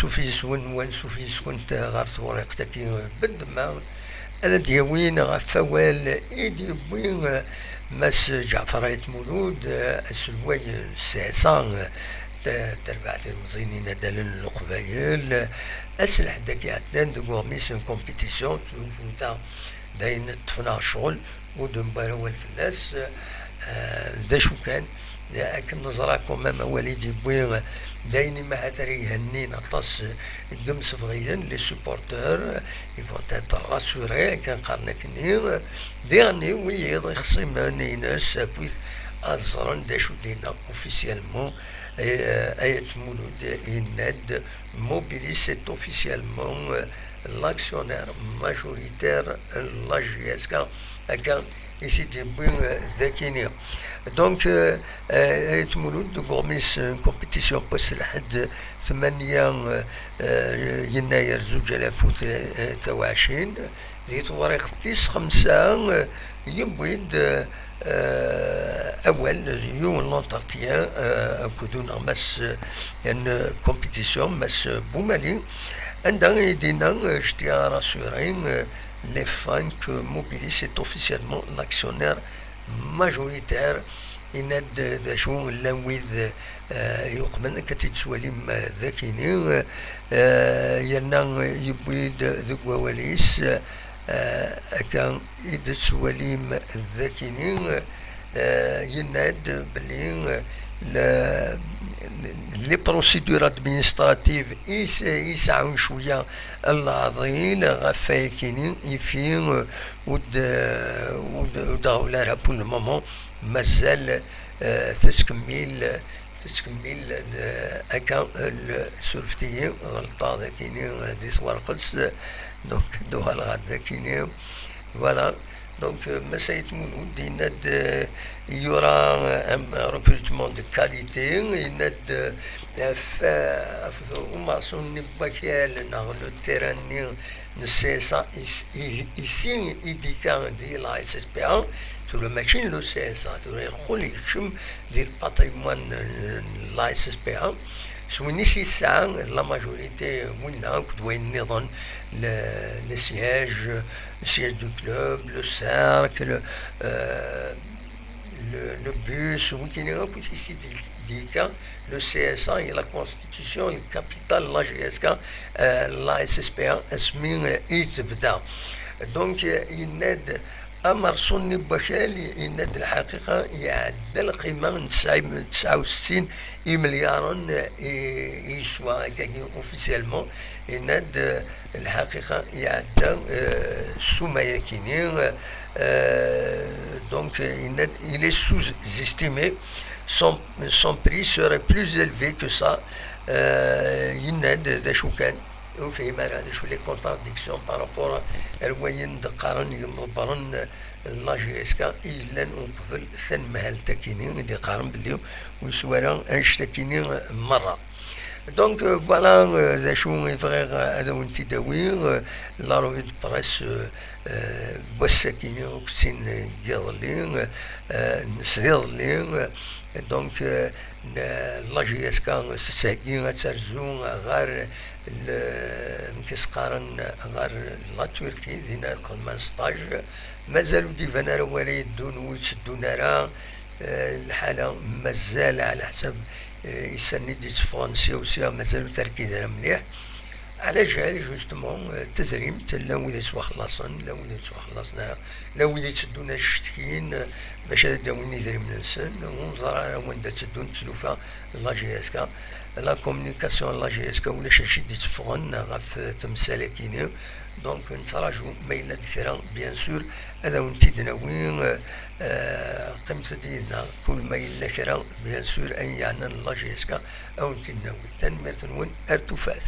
سوفيس ون سوفيس كنت غارت ورقتكي بالدماغ أنا ديوين غفوال إيدي بوين مس جعفريت مولود السلوي الساسان تربعت المزينين دالن القبايل أسلح داكي عدن دو ميسيون كومبيتيسيون تاع داين طفنا شغل ودنبار أول في الناس ذا شو كان لكن نظراكم ماما والدي بوين دايني ما هتري هنين أطاس الجمس فغيرن لي سوبورتور يفون تاتر راسوري كان قارنك نير ديرني ويض خصيماني ناس بويث أزرن دا شو دينا اوفيسيالمون آية مولود يناد موبيليس اوفيسيالمون l'actionnaire majoritaire la JSK كان يسيدي بوين ذاكيني دونك تمولود غورميس كومبيتيسيون بس لحد 8 يناير 2023 دي طواريق تيس 5 يبويد أول يوم لونتارتيان أكدونا مس ان كومبيتيسيون مس بومالي عندنا يدينا اشتيا راسورين les fans que Mobilis est officiellement l'actionnaire majoritaire يناد ذا شو لويذ يقمن كتتسوليم ذاكيني يرنا يبويد ذوك وواليس كان يدسوليم ذاكيني يناد بلي لي بروسيدور ادمينستراتيف يسعون شويه العظيم غفايكيني يفين وداولارها بون المومون مازال تتكمل هكا السورفتيين غلطة ذاكيني دي ثوارقس دونك دوها الغاد ذاكيني فوالا دونك مسايت مولود يناد يورا ان ريكروتمون دو كاليتي يناد ومارسون نباكيال ناغ لو تيراني نسيسا ici يديكا دي لا اس اس بي ان تو لو ماشين لو سي اس ا تو يخولي شم ديال الباتريمون لا اس اس بي ان سويني سي سان لا ماجوريتي وين كدوين نظن le siège du club, le cercle, le bus, le CSA et la Constitution, le capital, la GSK, la SSPA, اسمين يتبدا. donc يناد أمرسون نباشالي يناد الحقيقة يعدل قيمة 69 مليار يسوى كاين اوفيسيالمون يناد الحقيقة يعدل السومايا كينين donc il est sous-estimé son prix serait plus élevé que ça يناد ذا شو كان وفي هذا شو لي كونتراديكسيون بارابور الوين دقارن يمبرن لا جي اس كا الا نقبل ثن مهل تكينين دي قارن بليو وسوالا انشتكينين مره دونك فوالا ذا شو يفغير هذا وانت داوي لا روي دو بريس بوساكينين وكسين ديالين نسديالين دونك لا جي اس كا تساكين ترزون غير كيسقارن غير لا تركي دينا القلمان ستاج مازالو ديفانا راه ولا يدون ويتشدون راه الحالة مازال على حسب يسند فرنسي وسيا مازالو تركيز على مليح على جال جوستمون التدريم تلا ويدا سوا خلاصن لا ويدا سوا خلصنا لا ويدا تشدونا الشتكين باش داوني دريم ننسن ونزرع وين تشدون تلوفا لا جي اس كا لا كومونيكاسيون لا جي اس كا ولا شي تفغن غاف تمسالكيني دونك نتراجعو ما إلا ديفيرون بيان سور هذا ونتي دناوين قيمة ديالنا كل ما إلا كرا بيان سور أن يعني لا جي اس كا أو نتي دناوين تنمير تنون أرتفاث